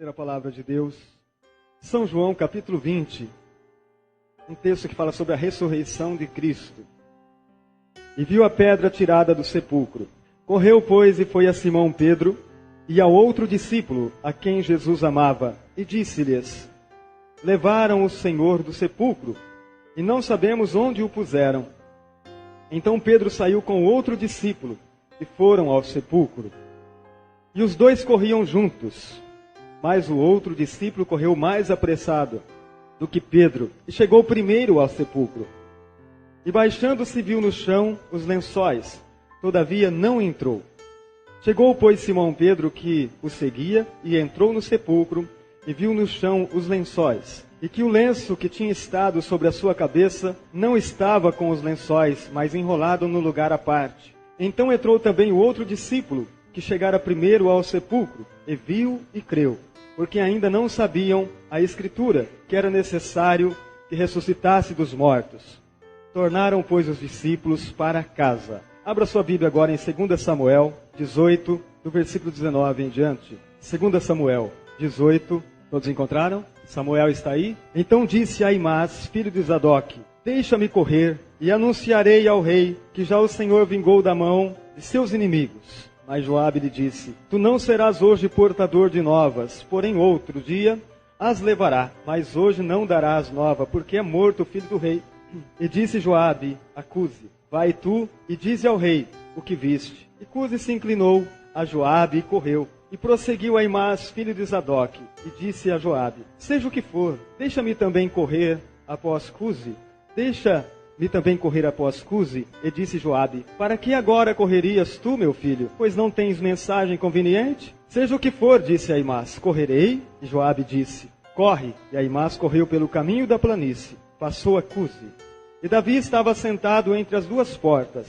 A palavra de Deus, São João capítulo 20, um texto que fala sobre a ressurreição de Cristo. E viu a pedra tirada do sepulcro. Correu, pois, e foi a Simão Pedro e ao outro discípulo, a quem Jesus amava, e disse-lhes: levaram o Senhor do sepulcro, e não sabemos onde o puseram. Então Pedro saiu com outro discípulo, e foram ao sepulcro. E os dois corriam juntos. Mas o outro discípulo correu mais apressado do que Pedro, e chegou primeiro ao sepulcro. E baixando-se viu no chão os lençóis, todavia não entrou. Chegou, pois, Simão Pedro, que o seguia, e entrou no sepulcro, e viu no chão os lençóis, e que o lenço que tinha estado sobre a sua cabeça não estava com os lençóis, mas enrolado no lugar à parte. Então entrou também o outro discípulo, que chegara primeiro ao sepulcro, e viu e creu. Porque ainda não sabiam a Escritura, que era necessário que ressuscitasse dos mortos. Tornaram, pois, os discípulos para casa. Abra sua Bíblia agora em 2 Samuel 18, do versículo 19 em diante. 2 Samuel 18, todos encontraram? Samuel está aí? Então disse Aimás, filho de Zadok: deixa-me correr, e anunciarei ao rei que já o Senhor vingou da mão de seus inimigos. Mas Joabe lhe disse: tu não serás hoje portador de novas, porém outro dia as levará. Mas hoje não darás nova, porque é morto o filho do rei. E disse Joabe a Cuse: vai tu e dize ao rei o que viste. E Cuse se inclinou a Joabe e correu. E prosseguiu Aimás, filho de Zadok, e disse a Joabe: seja o que for, deixa-me também correr após Cuse. Deixa-me também correr após Cuse. E disse Joabe: para que agora correrias tu, meu filho? Pois não tens mensagem conveniente? Seja o que for, disse Aimás, correrei. E Joabe disse: corre. E Aimás correu pelo caminho da planície, passou a Cuse. E Davi estava sentado entre as duas portas.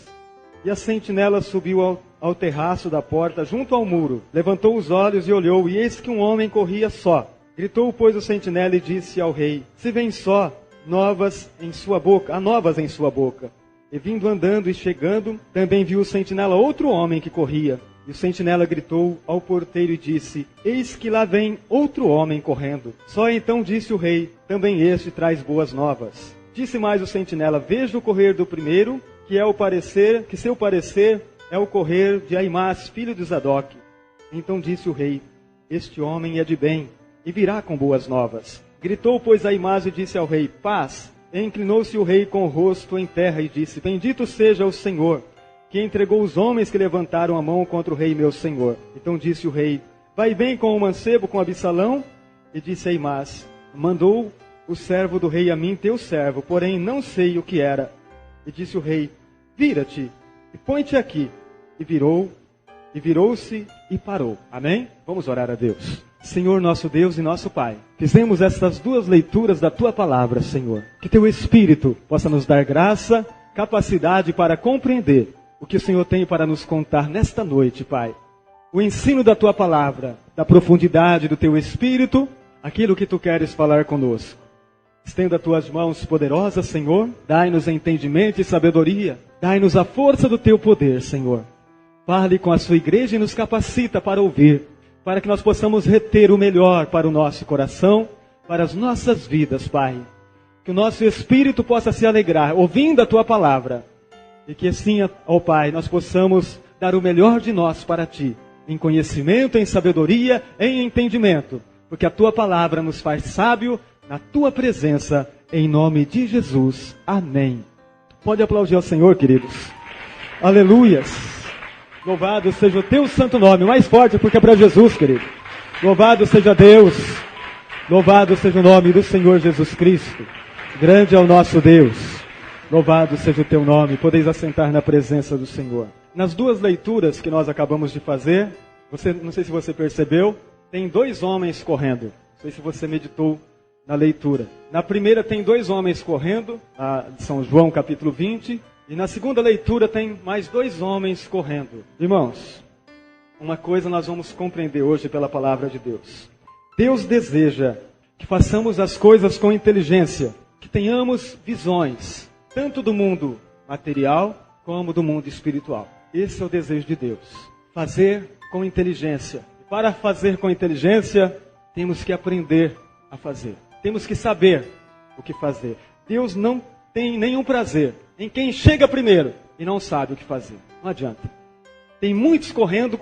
E a sentinela subiu ao terraço da porta, junto ao muro. Levantou os olhos e olhou, e eis que um homem corria só. Gritou, pois, o sentinela e disse ao rei: se vem só, há novas em sua boca. E vindo andando e chegando, também viu o sentinela outro homem que corria. E o sentinela gritou ao porteiro e disse: eis que lá vem outro homem correndo. Só então disse o rei: também este traz boas novas. Disse mais o sentinela: veja o correr do primeiro, que seu parecer é o correr de Aimás, filho de Zadok. Então disse o rei: este homem é de bem, e virá com boas novas. Gritou, pois, Aimás e disse ao rei: paz. E inclinou-se o rei com o rosto em terra e disse: bendito seja o Senhor, que entregou os homens que levantaram a mão contra o rei meu senhor. Então disse o rei: vai bem com o mancebo, com Absalão? E disse Aimás: mandou o servo do rei a mim, teu servo, porém não sei o que era. E disse o rei: vira-te e põe-te aqui. E virou-se e parou. Amém? Vamos orar a Deus. Senhor, nosso Deus e nosso Pai, fizemos estas duas leituras da Tua Palavra, Senhor. Que Teu Espírito possa nos dar graça, capacidade para compreender o que o Senhor tem para nos contar nesta noite, Pai. O ensino da Tua Palavra, da profundidade do Teu Espírito, aquilo que Tu queres falar conosco. Estenda Tuas mãos poderosas, Senhor. Dai-nos entendimento e sabedoria. Dai-nos a força do Teu poder, Senhor. Fale com a Sua igreja e nos capacita para ouvir, para que nós possamos reter o melhor para o nosso coração, para as nossas vidas, Pai. Que o nosso espírito possa se alegrar ouvindo a Tua Palavra. E que assim, ó Pai, nós possamos dar o melhor de nós para Ti, em conhecimento, em sabedoria, em entendimento. Porque a Tua Palavra nos faz sábio na Tua presença, em nome de Jesus. Amém. Pode aplaudir ao Senhor, queridos. Aleluias. Louvado seja o Teu santo nome. Mais forte, porque é para Jesus, querido. Louvado seja Deus. Louvado seja o nome do Senhor Jesus Cristo. Grande é o nosso Deus. Louvado seja o Teu nome. Podeis assentar na presença do Senhor. Nas duas leituras que nós acabamos de fazer, não sei se você percebeu, tem dois homens correndo. Não sei se você meditou na leitura. Na primeira tem dois homens correndo, de São João capítulo 20. E na segunda leitura tem mais dois homens correndo. Irmãos, uma coisa nós vamos compreender hoje pela palavra de Deus. Deus deseja que façamos as coisas com inteligência, que tenhamos visões, tanto do mundo material como do mundo espiritual. Esse é o desejo de Deus. Fazer com inteligência. E para fazer com inteligência, temos que aprender a fazer. Temos que saber o que fazer. Deus não tem nenhum prazer em quem chega primeiro e não sabe o que fazer. Não adianta. Tem muitos correndo,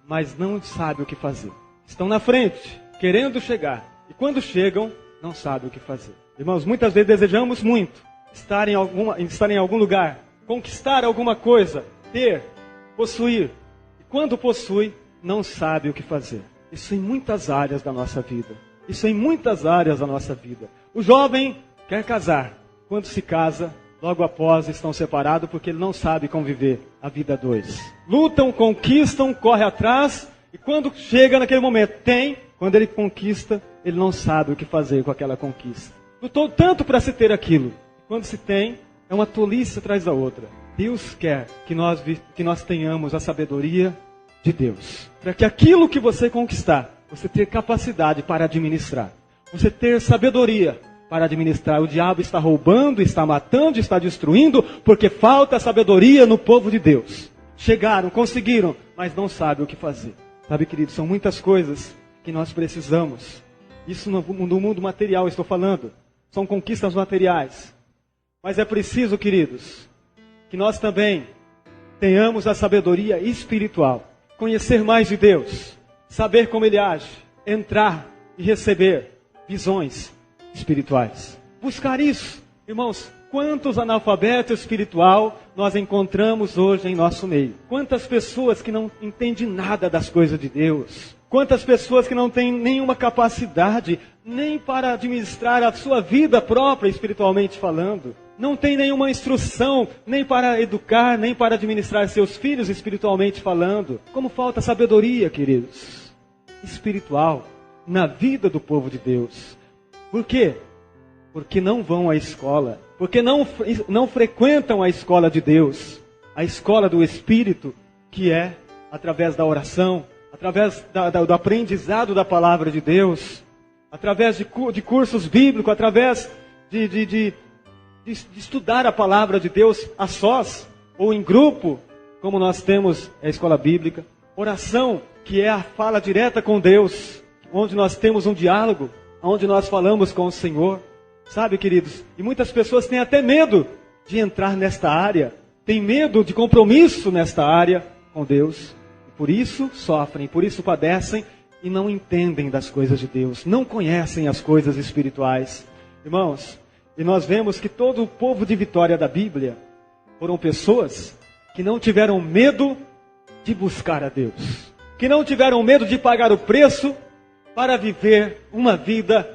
mas não sabem o que fazer. Estão na frente, querendo chegar. E quando chegam, não sabem o que fazer. Irmãos, muitas vezes desejamos muito estar em algum lugar, conquistar alguma coisa, ter, possuir. E quando possui, não sabe o que fazer. Isso em muitas áreas da nossa vida. O jovem quer casar. Quando se casa, logo após estão separados porque ele não sabe conviver a vida a dois. Lutam, conquistam, corre atrás e quando chega naquele momento, quando ele conquista, ele não sabe o que fazer com aquela conquista. Lutou tanto para se ter aquilo. Quando se tem, é uma tolice atrás da outra. Deus quer que nós tenhamos a sabedoria de Deus. Para que aquilo que você conquistar, você ter capacidade para administrar. Você ter sabedoria para administrar. O diabo está roubando, está matando, está destruindo, porque falta sabedoria no povo de Deus. Chegaram, conseguiram, mas não sabem o que fazer. Sabe, queridos, são muitas coisas que nós precisamos. Isso no mundo material estou falando. São conquistas materiais. Mas é preciso, queridos, que nós também tenhamos a sabedoria espiritual. Conhecer mais de Deus. Saber como Ele age. Entrar e receber visões espirituais. Buscar isso. Irmãos, quantos analfabetos espiritual nós encontramos hoje em nosso meio? Quantas pessoas que não entendem nada das coisas de Deus? Quantas pessoas que não têm nenhuma capacidade nem para administrar a sua vida própria espiritualmente falando? Não tem nenhuma instrução, nem para educar, nem para administrar seus filhos espiritualmente falando. Como falta sabedoria, queridos, espiritual, na vida do povo de Deus. Por quê? Porque não vão à escola, porque não frequentam a escola de Deus, a escola do Espírito, que é através da oração, através do aprendizado da palavra de Deus, através de cursos bíblicos, através de estudar a palavra de Deus a sós ou em grupo, como nós temos a escola bíblica. Oração, que é a fala direta com Deus, onde nós temos um diálogo, onde nós falamos com o Senhor. Sabe, queridos, e muitas pessoas têm até medo de entrar nesta área, têm medo de compromisso nesta área com Deus. E por isso sofrem, por isso padecem e não entendem das coisas de Deus, não conhecem as coisas espirituais. Irmãos, e nós vemos que todo o povo de Vitória da Bíblia foram pessoas que não tiveram medo de buscar a Deus, que não tiveram medo de pagar o preço para viver uma vida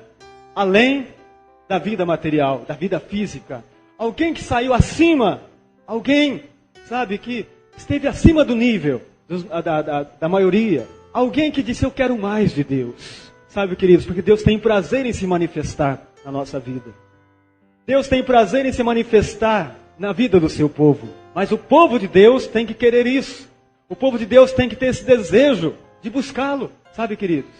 além da vida material, da vida física. Alguém que saiu acima, alguém, sabe, que esteve acima do nível da maioria. Alguém que disse, eu quero mais de Deus. Sabe, queridos, porque Deus tem prazer em se manifestar na nossa vida. Deus tem prazer em se manifestar na vida do seu povo. Mas o povo de Deus tem que querer isso. O povo de Deus tem que ter esse desejo de buscá-lo. Sabe, queridos?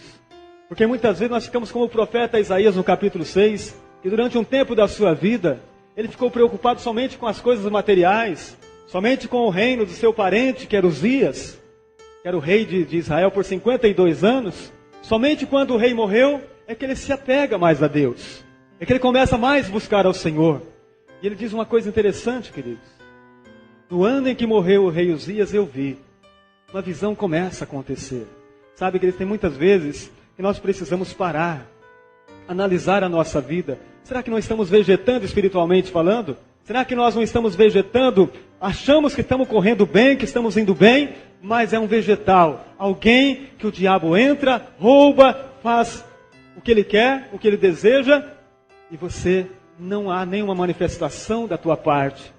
Porque muitas vezes nós ficamos como o profeta Isaías no capítulo 6, que durante um tempo da sua vida, ele ficou preocupado somente com as coisas materiais, somente com o reino do seu parente, que era Uzias, que era o rei de Israel por 52 anos. Somente quando o rei morreu, é que ele se apega mais a Deus. É que ele começa mais a buscar ao Senhor. E ele diz uma coisa interessante, queridos. No ano em que morreu o rei Uzias, eu vi. Uma visão começa a acontecer. Sabe, queridos, tem muitas vezes que nós precisamos parar, analisar a nossa vida. Será que não estamos vegetando espiritualmente falando? Será que nós não estamos vegetando? Achamos que estamos correndo bem, que estamos indo bem, mas é um vegetal. Alguém que o diabo entra, rouba, faz o que ele quer, o que ele deseja, e você não há nenhuma manifestação da tua parte,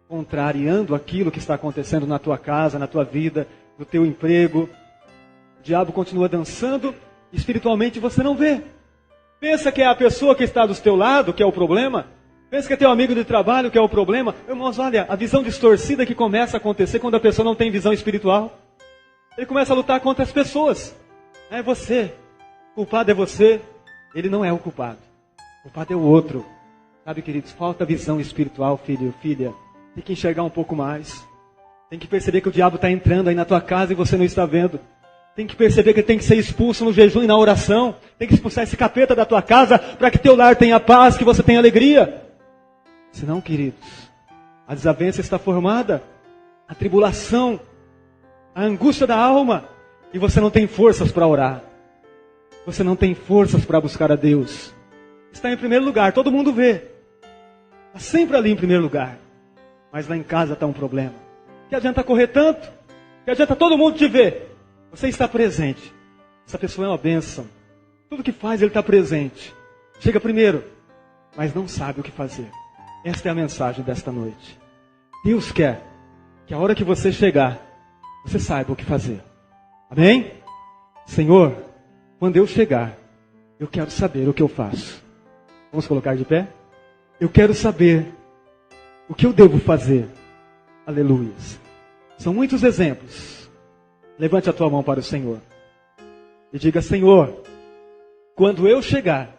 contrariando aquilo que está acontecendo na tua casa, na tua vida, no teu emprego. O diabo continua dançando, espiritualmente você não vê. Pensa que é a pessoa que está do teu lado que é o problema? Pensa que é teu amigo de trabalho que é o problema? Irmãos, olha, a visão distorcida que começa a acontecer quando a pessoa não tem visão espiritual. Ele começa a lutar contra as pessoas. É você. O culpado é você. Ele não é o culpado. O culpado é o outro. Sabe, queridos, falta visão espiritual, filho, filha. Tem que enxergar um pouco mais. Tem que perceber que o diabo está entrando aí na tua casa e você não está vendo. tem que perceber que tem que ser expulso no jejum e na oração. Tem que expulsar esse capeta da tua casa para que teu lar tenha paz, que você tenha alegria. Senão, queridos, a desavença está formada, a tribulação, a angústia da alma, e você não tem forças para orar. Você não tem forças para buscar a Deus. Está em primeiro lugar, todo mundo vê. Está sempre ali em primeiro lugar. Mas lá em casa está um problema. Que adianta correr tanto? Que adianta todo mundo te ver? Você está presente. Essa pessoa é uma bênção. Tudo que faz, ele está presente. Chega primeiro, mas não sabe o que fazer. Esta é a mensagem desta noite. Deus quer que a hora que você chegar, você saiba o que fazer. Amém? Senhor, quando eu chegar, eu quero saber o que eu faço. Vamos colocar de pé? Eu quero saber o que eu devo fazer. Aleluias. São muitos exemplos. Levante a tua mão para o Senhor. E diga, Senhor, quando eu chegar,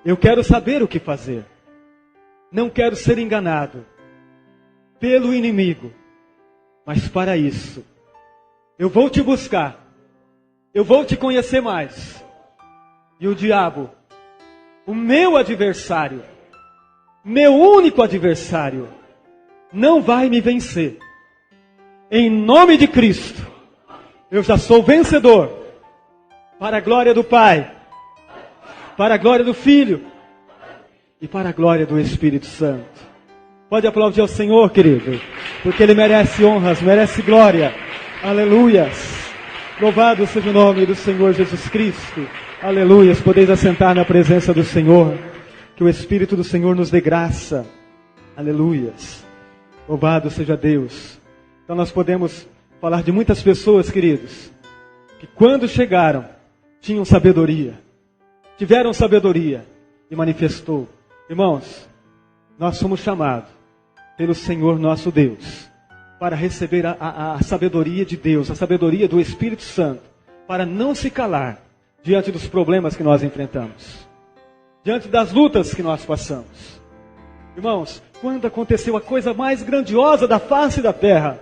eu quero saber o que fazer. Não quero ser enganado pelo inimigo. Mas para isso, eu vou te buscar. Eu vou te conhecer mais. E o diabo, o meu adversário, meu único adversário, não vai me vencer. Em nome de Cristo, eu já sou vencedor. Para a glória do Pai, para a glória do Filho e para a glória do Espírito Santo. Pode aplaudir ao Senhor, querido, porque Ele merece honras, merece glória. Aleluias. Louvado seja o nome do Senhor Jesus Cristo. Aleluias. Podeis assentar na presença do Senhor. Que o Espírito do Senhor nos dê graça. Aleluias. Louvado seja Deus. Então nós podemos falar de muitas pessoas, queridos, que quando chegaram, tinham sabedoria. Tiveram sabedoria e manifestou. Irmãos, nós somos chamados pelo Senhor nosso Deus para receber a sabedoria de Deus, a sabedoria do Espírito Santo, para não se calar diante dos problemas que nós enfrentamos, diante das lutas que nós passamos. Irmãos, quando aconteceu a coisa mais grandiosa da face da terra,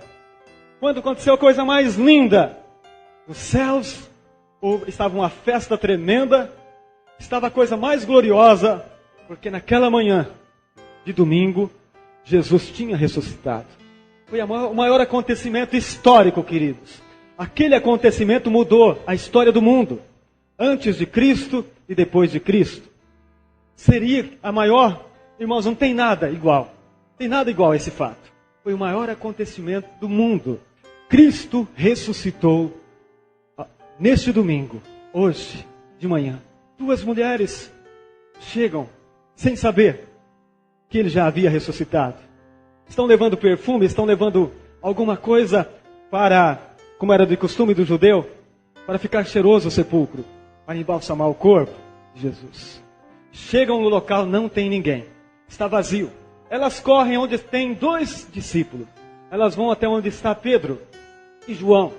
quando aconteceu a coisa mais linda, os céus, estava uma festa tremenda, estava a coisa mais gloriosa, porque naquela manhã de domingo, Jesus tinha ressuscitado. Foi o maior acontecimento histórico, queridos. Aquele acontecimento mudou a história do mundo, antes de Cristo e depois de Cristo. Seria a maior, irmãos, não tem nada igual. Tem nada igual a esse fato. Foi o maior acontecimento do mundo. Cristo ressuscitou neste domingo, hoje, de manhã. 2 mulheres chegam sem saber que ele já havia ressuscitado. Estão levando perfume, estão levando alguma coisa para, como era de costume do judeu, para ficar cheiroso o sepulcro, para embalsamar o corpo de Jesus. Chegam no local, não tem ninguém. Está vazio. Elas correm onde tem 2 discípulos. Elas vão até onde está Pedro e João.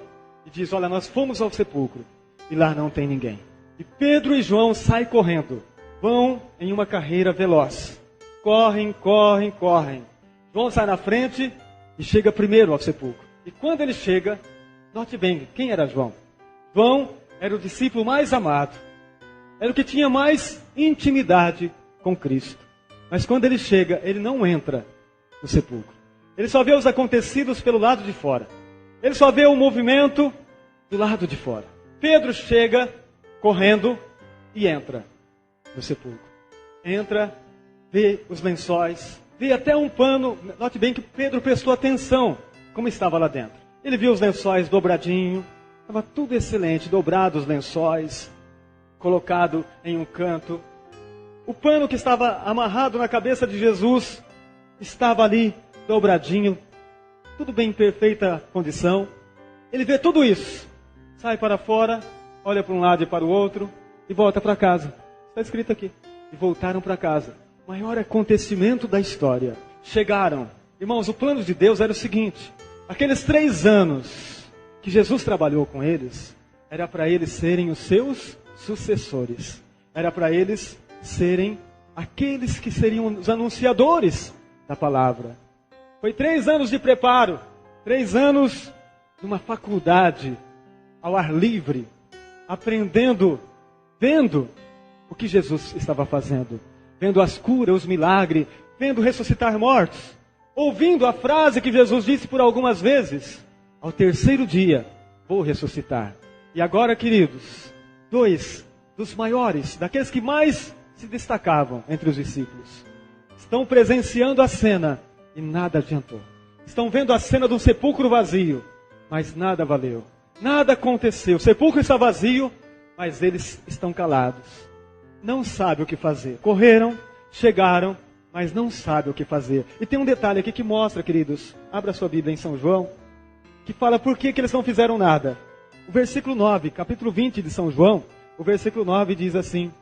E diz, olha, nós fomos ao sepulcro e lá não tem ninguém. E Pedro e João saem correndo. Vão em uma carreira veloz. Correm, correm, correm. João sai na frente e chega primeiro ao sepulcro. E quando ele chega, note bem, quem era João? João era o discípulo mais amado. Era o que tinha mais intimidade com Cristo. Mas quando ele chega, ele não entra no sepulcro. Ele só vê os acontecidos pelo lado de fora. Ele só vê o movimento do lado de fora. Pedro chega correndo e entra no sepulcro. Entra, vê os lençóis, vê até um pano. Note bem que Pedro prestou atenção como estava lá dentro. Ele viu os lençóis dobradinho, estava tudo excelente, dobrados os lençóis, colocado em um canto. O pano que estava amarrado na cabeça de Jesus estava ali dobradinho, tudo bem em perfeita condição. Ele vê tudo isso, sai para fora, olha para um lado e para o outro e volta para casa. Está escrito aqui. E voltaram para casa. O maior acontecimento da história. Chegaram. Irmãos, o plano de Deus era o seguinte. Aqueles 3 anos que Jesus trabalhou com eles, era para eles serem os seus sucessores. Era para eles serem aqueles que seriam os anunciadores da palavra. Foi 3 anos de preparo. 3 anos de uma faculdade ao ar livre, aprendendo, vendo o que Jesus estava fazendo, vendo as curas, os milagres, vendo ressuscitar mortos, ouvindo a frase que Jesus disse por algumas vezes: ao terceiro dia vou ressuscitar. E agora, queridos, dois dos maiores, daqueles que mais se destacavam entre os discípulos, estão presenciando a cena e nada adiantou. Estão vendo a cena de um sepulcro vazio, mas nada valeu. Nada aconteceu. O sepulcro está vazio, mas eles estão calados. Não sabem o que fazer. Correram, chegaram, mas não sabem o que fazer. E tem um detalhe aqui que mostra, queridos, abra sua Bíblia em São João, que fala por que eles não fizeram nada. O versículo 9, capítulo 20 de São João, o versículo 9 diz assim: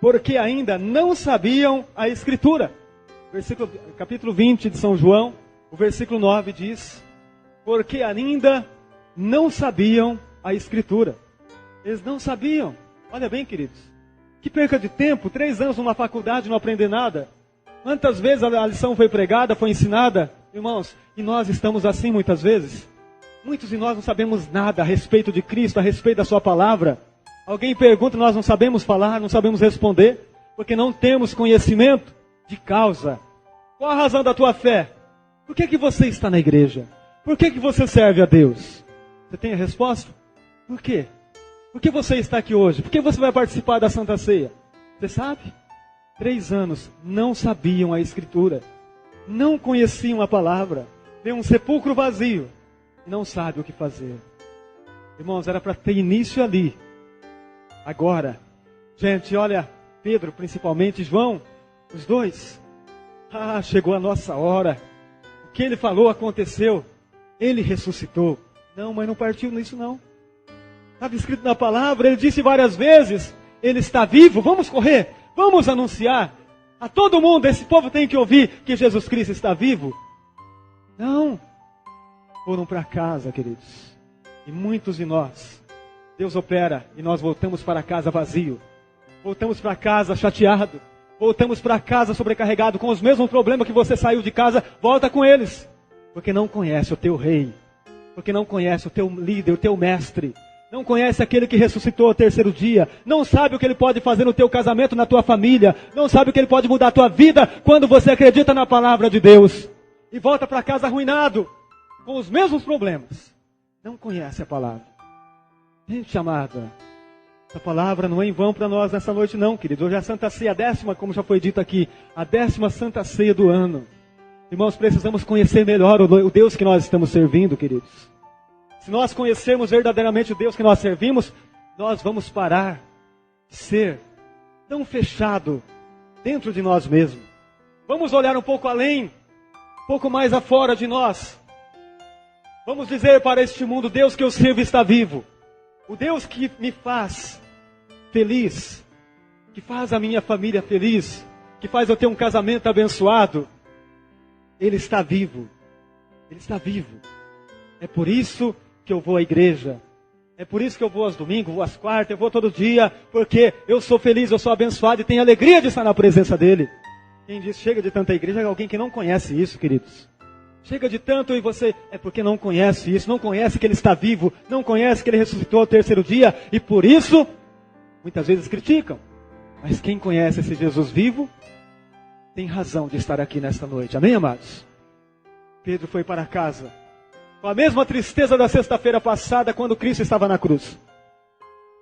porque ainda não sabiam a Escritura. Capítulo 20 de São João, o versículo 9 diz: porque ainda não sabiam a Escritura. Eles não sabiam. Olha bem, queridos, que perca de tempo, 3 anos numa faculdade, não aprender nada. Quantas vezes a lição foi pregada, foi ensinada? Irmãos, e nós estamos assim muitas vezes. Muitos de nós não sabemos nada a respeito de Cristo, a respeito da sua palavra. Alguém pergunta, nós não sabemos falar, não sabemos responder, porque não temos conhecimento de causa. Qual a razão da tua fé? Por que você está na igreja? Por que você serve a Deus? Você tem a resposta? Por quê? Por que você está aqui hoje? Por que você vai participar da Santa Ceia? Você sabe? 3 anos não sabiam a Escritura. Não conheciam a palavra. Vê um sepulcro vazio e não sabe o que fazer. Irmãos, era para ter início ali. Agora, gente, olha, Pedro principalmente, João, os dois. Chegou a nossa hora. O que ele falou aconteceu. Ele ressuscitou. Não, mas não partiu nisso não. Estava escrito na palavra, ele disse várias vezes: ele está vivo, vamos correr, vamos anunciar. A todo mundo, esse povo tem que ouvir que Jesus Cristo está vivo. Não. Foram para casa, queridos. E muitos de nós, Deus opera e nós voltamos para casa vazio. Voltamos para casa chateado. Voltamos para casa sobrecarregado com os mesmos problemas que você saiu de casa. Volta com eles. Porque não conhece o teu rei. Porque não conhece o teu líder, o teu mestre. Não conhece aquele que ressuscitou ao terceiro dia. Não sabe o que ele pode fazer no teu casamento, na tua família. Não sabe o que ele pode mudar a tua vida quando você acredita na palavra de Deus. E volta para casa arruinado, com os mesmos problemas. Não conhece a palavra. Gente amada, essa palavra não é em vão para nós nessa noite não, queridos. Hoje é a Santa Ceia, a 10ª, como já foi dito aqui, a 10ª Santa Ceia do ano. Irmãos, precisamos conhecer melhor o Deus que nós estamos servindo, queridos. Se nós conhecermos verdadeiramente o Deus que nós servimos, nós vamos parar de ser tão fechado dentro de nós mesmos. Vamos olhar um pouco além, um pouco mais afora de nós. Vamos dizer para este mundo: Deus que eu sirvo está vivo. O Deus que me faz feliz, que faz a minha família feliz, que faz eu ter um casamento abençoado, Ele está vivo. Ele está vivo. É por isso que eu vou à igreja. É por isso que eu vou aos domingos, vou às quartas, eu vou todo dia, porque eu sou feliz, eu sou abençoado e tenho alegria de estar na presença dEle. Quem diz chega de tanta igreja é alguém que não conhece isso, queridos. Chega de tanto e você é porque não conhece isso, não conhece que Ele está vivo, não conhece que Ele ressuscitou ao terceiro dia e por isso muitas vezes criticam. Mas quem conhece esse Jesus vivo tem razão de estar aqui nesta noite. Amém, amados? Pedro foi para casa com a mesma tristeza da sexta-feira passada, quando Cristo estava na cruz.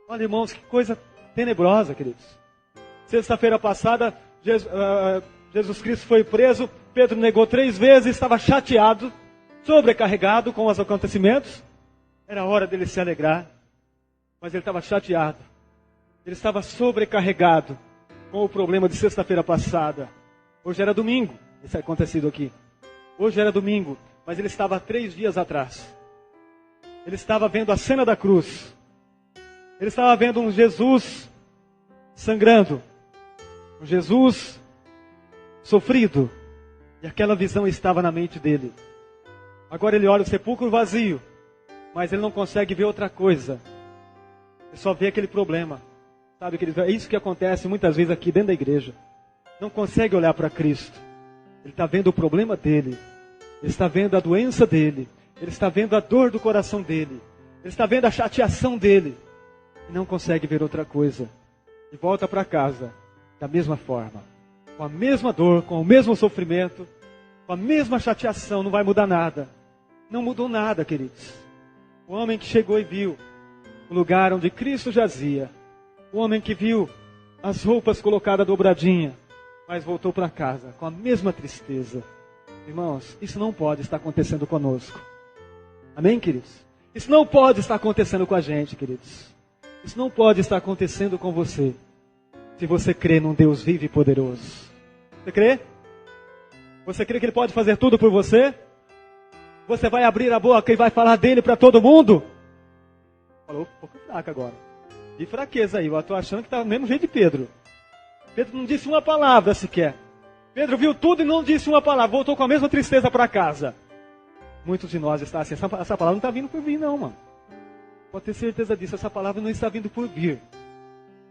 Olha, irmãos, que coisa tenebrosa, queridos. Sexta-feira passada, Jesus Cristo foi preso. Pedro negou 3 vezes, estava chateado, sobrecarregado com os acontecimentos. Era hora dele se alegrar, mas ele estava chateado. Ele estava sobrecarregado com o problema de sexta-feira passada. Hoje era domingo, isso é acontecido aqui. Hoje era domingo, mas ele estava 3 dias atrás. Ele estava vendo a cena da cruz. Ele estava vendo um Jesus sangrando. Um Jesus sofrido. E aquela visão estava na mente dele. Agora ele olha o sepulcro vazio, mas ele não consegue ver outra coisa. Ele só vê aquele problema. Sabe, queridos? É isso que acontece muitas vezes aqui dentro da igreja. Não consegue olhar para Cristo. Ele está vendo o problema dele. Ele está vendo a doença dele. Ele está vendo a dor do coração dele. Ele está vendo a chateação dele e não consegue ver outra coisa. E volta para casa da mesma forma, com a mesma dor, com o mesmo sofrimento, com a mesma chateação. Não vai mudar nada. Não mudou nada, queridos. O homem que chegou e viu o lugar onde Cristo jazia, o homem que viu as roupas colocadas dobradinha, mas voltou para casa com a mesma tristeza. Irmãos, isso não pode estar acontecendo conosco. Amém, queridos? Isso não pode estar acontecendo com a gente, queridos. Isso não pode estar acontecendo com você, se você crê num Deus vivo e poderoso. Você crê? Você crê que Ele pode fazer tudo por você? Você vai abrir a boca e vai falar dele para todo mundo? Falou um pouco fraco agora. De fraqueza aí, eu estou achando que está do mesmo jeito de Pedro. Pedro não disse uma palavra sequer. Pedro viu tudo e não disse uma palavra. Voltou com a mesma tristeza para casa. Muitos de nós estão assim, essa palavra não está vindo por vir não, mano. Pode ter certeza disso, essa palavra não está vindo por vir.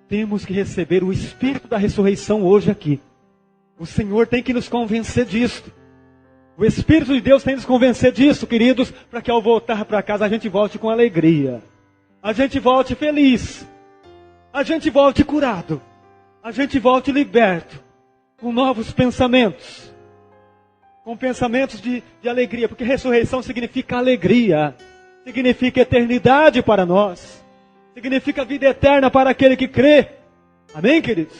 Temos que receber o Espírito da ressurreição hoje aqui. O Senhor tem que nos convencer disso. O Espírito de Deus tem que nos convencer disso, queridos, para que ao voltar para casa a gente volte com alegria. A gente volte feliz. A gente volte curado. A gente volte liberto. Com novos pensamentos. Com pensamentos de alegria. Porque ressurreição significa alegria. Significa eternidade para nós. Significa vida eterna para aquele que crê. Amém, queridos?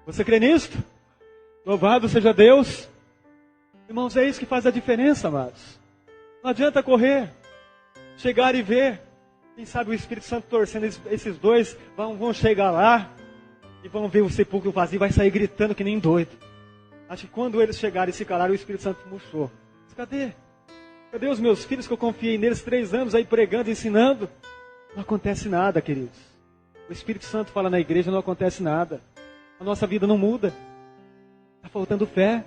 Você crê nisto? Louvado seja Deus. Irmãos, é isso que faz a diferença, amados. Não adianta correr, chegar e ver. Quem sabe o Espírito Santo torcendo, esses dois vão chegar lá e vão ver o sepulcro vazio e vai sair gritando que nem doido. Acho que quando eles chegarem e se calaram, o Espírito Santo murchou. Mas cadê? Cadê os meus filhos que eu confiei neles 3 anos aí pregando, ensinando? Não acontece nada, queridos. O Espírito Santo fala na igreja, não acontece nada. A nossa vida não muda. Está faltando fé.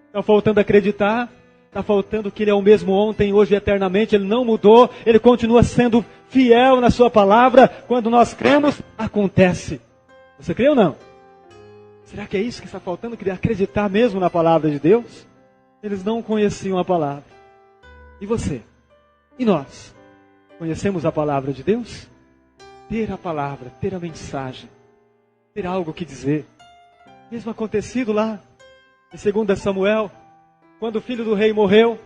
Está faltando acreditar. Está faltando que Ele é o mesmo ontem, hoje e eternamente. Ele não mudou. Ele continua sendo fiel na sua palavra. Quando nós cremos, acontece. Você crê ou não? Será que é isso que está faltando? Querer acreditar mesmo na palavra de Deus? Eles não conheciam a palavra. E você? E nós? Conhecemos a palavra de Deus? Ter a palavra, ter a mensagem, ter algo que dizer. Mesmo acontecido lá em 2 Samuel, quando o filho do rei morreu,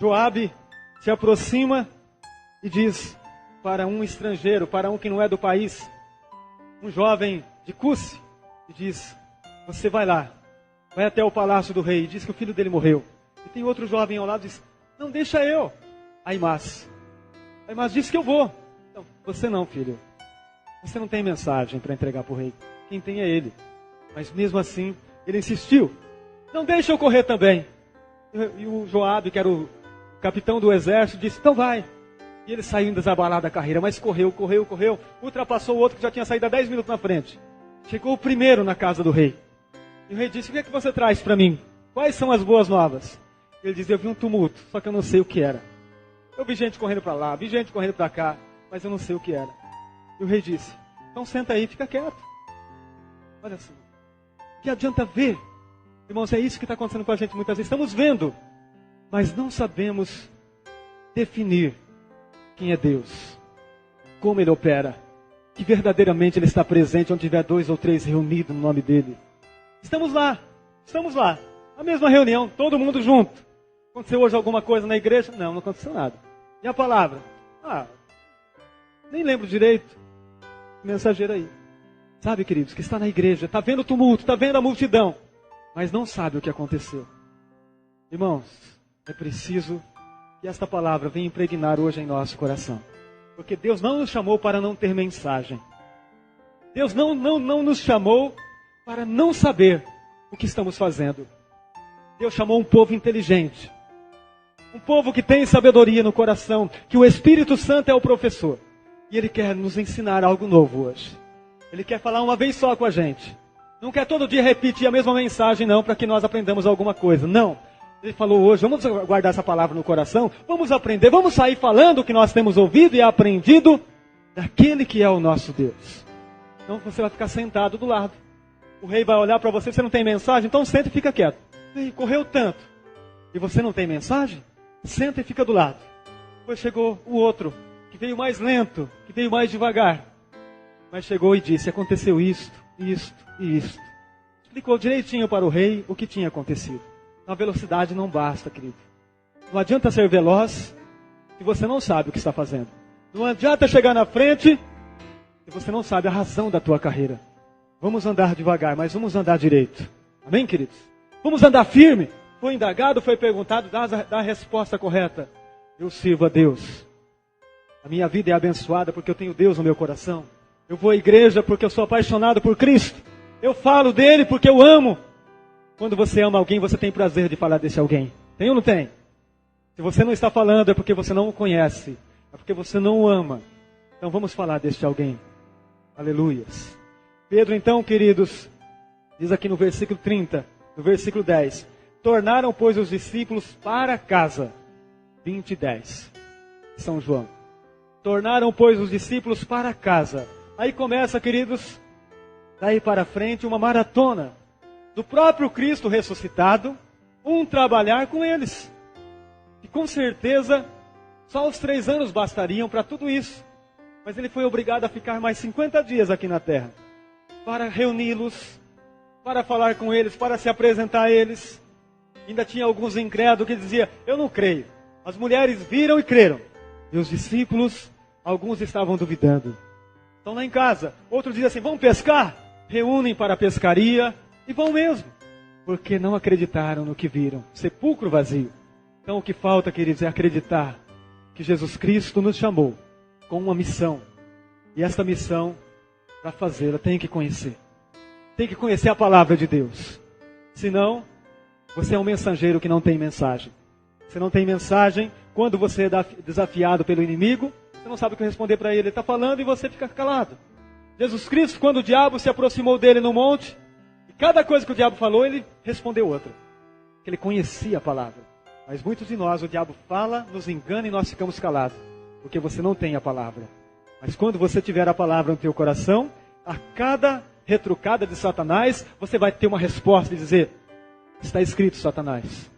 Joabe se aproxima e diz para um estrangeiro, para um que não é do país, um jovem de Cusse, e diz: você vai lá, vai até o palácio do rei, e diz que o filho dele morreu. E tem outro jovem ao lado e diz: não, deixa eu. Aimás disse que eu vou. Não, você não, filho. Você não tem mensagem para entregar para o rei. Quem tem é ele. Mas mesmo assim, ele insistiu. Não, deixa eu correr também. E o Joabe, que era o capitão do exército, disse: então vai. E ele saiu desabalado da carreira, mas correu. Ultrapassou o outro que já tinha saído há 10 minutos na frente. Chegou o primeiro na casa do rei. E o rei disse: o que é que você traz para mim? Quais são as boas novas? Ele dizia: eu vi um tumulto, só que eu não sei o que era. Eu vi gente correndo para lá, vi gente correndo para cá, mas eu não sei o que era. E o rei disse: então senta aí, fica quieto. Olha só. Que adianta ver? Irmãos, é isso que está acontecendo com a gente muitas vezes. Estamos vendo, mas não sabemos definir quem é Deus, como Ele opera, que verdadeiramente Ele está presente onde tiver 2 ou 3 reunidos no nome dEle. Estamos lá, na mesma reunião, todo mundo junto. Aconteceu hoje alguma coisa na igreja? Não aconteceu nada. E a palavra? Nem lembro direito. Mensageiro aí. Sabe, queridos, que está na igreja, está vendo o tumulto, está vendo a multidão, mas não sabe o que aconteceu. Irmãos, é preciso que esta palavra venha impregnar hoje em nosso coração. Porque Deus não nos chamou para não ter mensagem. Deus não nos chamou para não saber o que estamos fazendo. Deus chamou um povo inteligente. Um povo que tem sabedoria no coração, que o Espírito Santo é o professor. E Ele quer nos ensinar algo novo hoje. Ele quer falar uma vez só com a gente. Não quer todo dia repetir a mesma mensagem, não, para que nós aprendamos alguma coisa. Não. Ele falou hoje: vamos guardar essa palavra no coração, vamos aprender, vamos sair falando o que nós temos ouvido e aprendido daquele que é o nosso Deus. Então você vai ficar sentado do lado. O rei vai olhar para você: você não tem mensagem? Então senta e fica quieto. E correu tanto. E você não tem mensagem? Senta e fica do lado. Depois chegou o outro que veio mais lento, que veio mais devagar. Mas chegou e disse, aconteceu isto, isto e isto. Explicou direitinho para o rei o que tinha acontecido. A velocidade não basta, querido. Não adianta ser veloz se você não sabe o que está fazendo. Não adianta chegar na frente se você não sabe a razão da tua carreira. Vamos andar devagar, mas vamos andar direito. Amém, queridos? Vamos andar firme. Foi indagado, foi perguntado, dá a resposta correta. Eu sirvo a Deus. A minha vida é abençoada porque eu tenho Deus no meu coração. Eu vou à igreja porque eu sou apaixonado por Cristo. Eu falo dele porque eu amo. Quando você ama alguém, você tem prazer de falar desse alguém. Tem ou não tem? Se você não está falando, é porque você não o conhece. É porque você não o ama. Então vamos falar deste alguém. Aleluias. Pedro, então, queridos, diz aqui no versículo 30, no versículo 10. Tornaram, pois, os discípulos para casa. 20 e 10. São João. Tornaram, pois, os discípulos para casa. Aí começa, queridos, daí para frente, uma maratona do próprio Cristo ressuscitado, trabalhar com eles. E com certeza, só os 3 anos bastariam para tudo isso. Mas ele foi obrigado a ficar mais 50 dias aqui na terra, para reuni-los, para falar com eles, para se apresentar a eles. Ainda tinha alguns incrédulos que diziam, eu não creio. As mulheres viram e creram. E os discípulos, alguns estavam duvidando. Estão lá em casa. Outros dizem assim, vamos pescar? Reúnem para a pescaria e vão mesmo. Porque não acreditaram no que viram. Sepulcro vazio. Então o que falta, queridos, é acreditar que Jesus Cristo nos chamou com uma missão. E esta missão, para fazê-la, tem que conhecer. Tem que conhecer a palavra de Deus. Senão, você é um mensageiro que não tem mensagem. Você não tem mensagem, quando você é desafiado pelo inimigo, você não sabe o que responder para ele. Ele está falando e você fica calado. Jesus Cristo, quando o diabo se aproximou dele no monte, e cada coisa que o diabo falou, ele respondeu outra. Porque ele conhecia a palavra. Mas muitos de nós, o diabo fala, nos engana e nós ficamos calados. Porque você não tem a palavra. Mas quando você tiver a palavra no teu coração, a cada retrucada de Satanás, você vai ter uma resposta e dizer, está escrito, Satanás,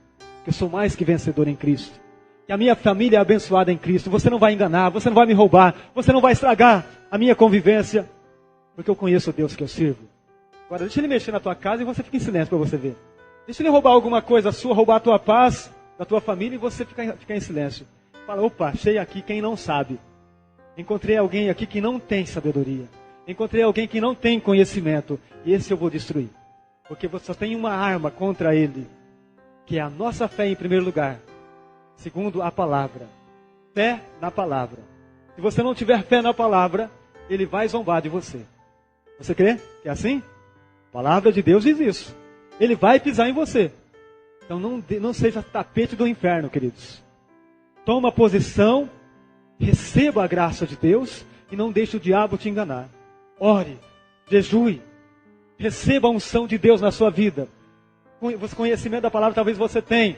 que eu sou mais que vencedor em Cristo. Que a minha família é abençoada em Cristo. Você não vai enganar, você não vai me roubar, você não vai estragar a minha convivência. Porque eu conheço o Deus que eu sirvo. Agora, deixa ele mexer na tua casa e você fica em silêncio para você ver. Deixa ele roubar alguma coisa sua, roubar a tua paz, da tua família, e você ficar em silêncio. Fala, opa, achei aqui quem não sabe. Encontrei alguém aqui que não tem sabedoria. Encontrei alguém que não tem conhecimento. E esse eu vou destruir. Porque você só tem uma arma contra ele. Que é a nossa fé em primeiro lugar. Segundo, a palavra. Fé na palavra. Se você não tiver fé na palavra, ele vai zombar de você. Você crê que é assim? A palavra de Deus diz isso. Ele vai pisar em você. Então não seja tapete do inferno, queridos. Toma posição, receba a graça de Deus e não deixe o diabo te enganar. Ore, jejue, receba a unção de Deus na sua vida. O conhecimento da palavra talvez você tenha.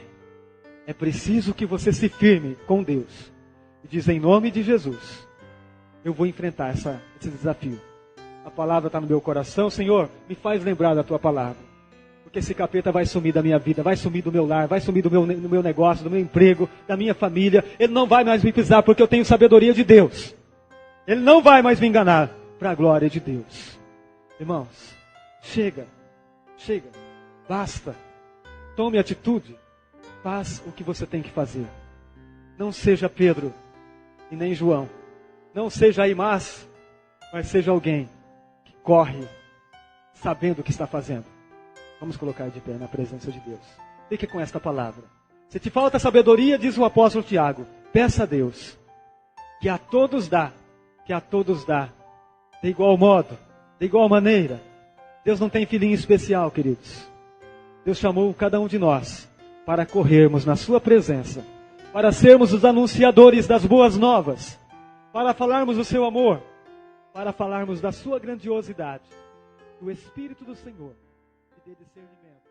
É preciso que você se firme com Deus. E diz, em nome de Jesus, eu vou enfrentar esse desafio. A palavra está no meu coração. Senhor, me faz lembrar da tua palavra. Porque esse capeta vai sumir da minha vida, vai sumir do meu lar, vai sumir do meu negócio, do meu emprego, da minha família. Ele não vai mais me pisar porque eu tenho sabedoria de Deus. Ele não vai mais me enganar para a glória de Deus. Irmãos, chega, basta. Tome atitude, faz o que você tem que fazer. Não seja Pedro e nem João. Não seja Aimás, mas seja alguém que corre sabendo o que está fazendo. Vamos colocar de pé na presença de Deus. Fique com esta palavra. Se te falta sabedoria, diz o apóstolo Tiago, peça a Deus, que a todos dá, de igual modo, de igual maneira. Deus não tem filhinho especial, queridos. Deus chamou cada um de nós para corrermos na sua presença, para sermos os anunciadores das boas novas, para falarmos do seu amor, para falarmos da sua grandiosidade, do Espírito do Senhor. De discernimento.